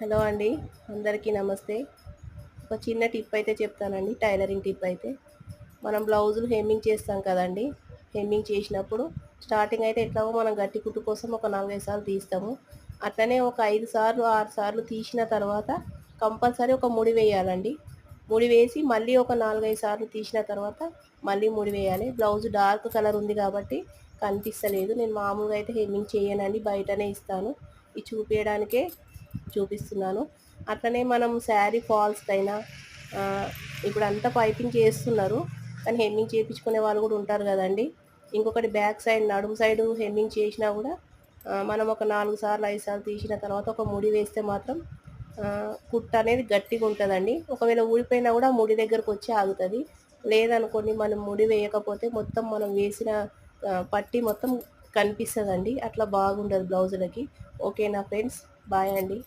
Hello అండి. అందరికీ నమస్తే. ఒక చిన్న టిప్ అయితే చెప్తానండి. టైలరింగ్ టిప్ అయితే. మనం బ్లౌజులు హెమ్మింగ్ చేస్తాం కదండీ! హెమ్మింగ్ చేసినప్పుడు స్టార్టింగ్ అయితే ఎట్లాగో మనం గట్టి కుట్టు కోసం ఒక 4, 5 సార్లు తీస్తాము. అట్లనే ఒక 5 సార్లు, 6 సార్లు తీసిన తర్వాత కంపల్సరీ ఒక ముడి వేయాలండి. ముడి వేసి మళ్ళీ ఒక 4, 5 సార్లు తీసిన తర్వాత మళ్ళీ ముడి వేయాలి. బ్లౌజ్ డార్క్ కలర్ ఉంది కాబట్టి కనిపిస్తలేదు. నేను మామూలుగా అయితే హెమ్మింగ్ చేయనండి. బయటనే ఇస్తాను. ఇది చూపియడానికే చూపిస్తున్నాను. అట్లనే మనం శారీ ఫాల్స్‌కైనా ఇప్పుడంతా పైపింగ్ చేస్తున్నారు. కానీ హెమ్మింగ్ చేపించుకునే వాళ్ళు కూడా ఉంటారు గదండీ! ఇంకొకటి బ్యాక్ సైడ్ నడుము సైడు హెమ్మింగ్ చేసినా గూడా మనం ఒక 4 సార్లు, 5 సార్లు తీసిన తర్వాత ఒక ముడి వేస్తే మాత్రం కుట్టు అనేది గట్టిగుంటదండి. ఒకవేళ ఊడిపోయినా గూడా ముడి దగ్గరకొచ్చి ఆగుతది. లేదనుకోండి మనం ముడి వేయకపోతే మొత్తం మనం వేసిన పట్టీ మొత్తం కనిపిస్తదండి. అట్లా బాగుండదు బ్లౌజులకి. ఓకేనా ఫ్రెండ్స్? బాయ్ అండి.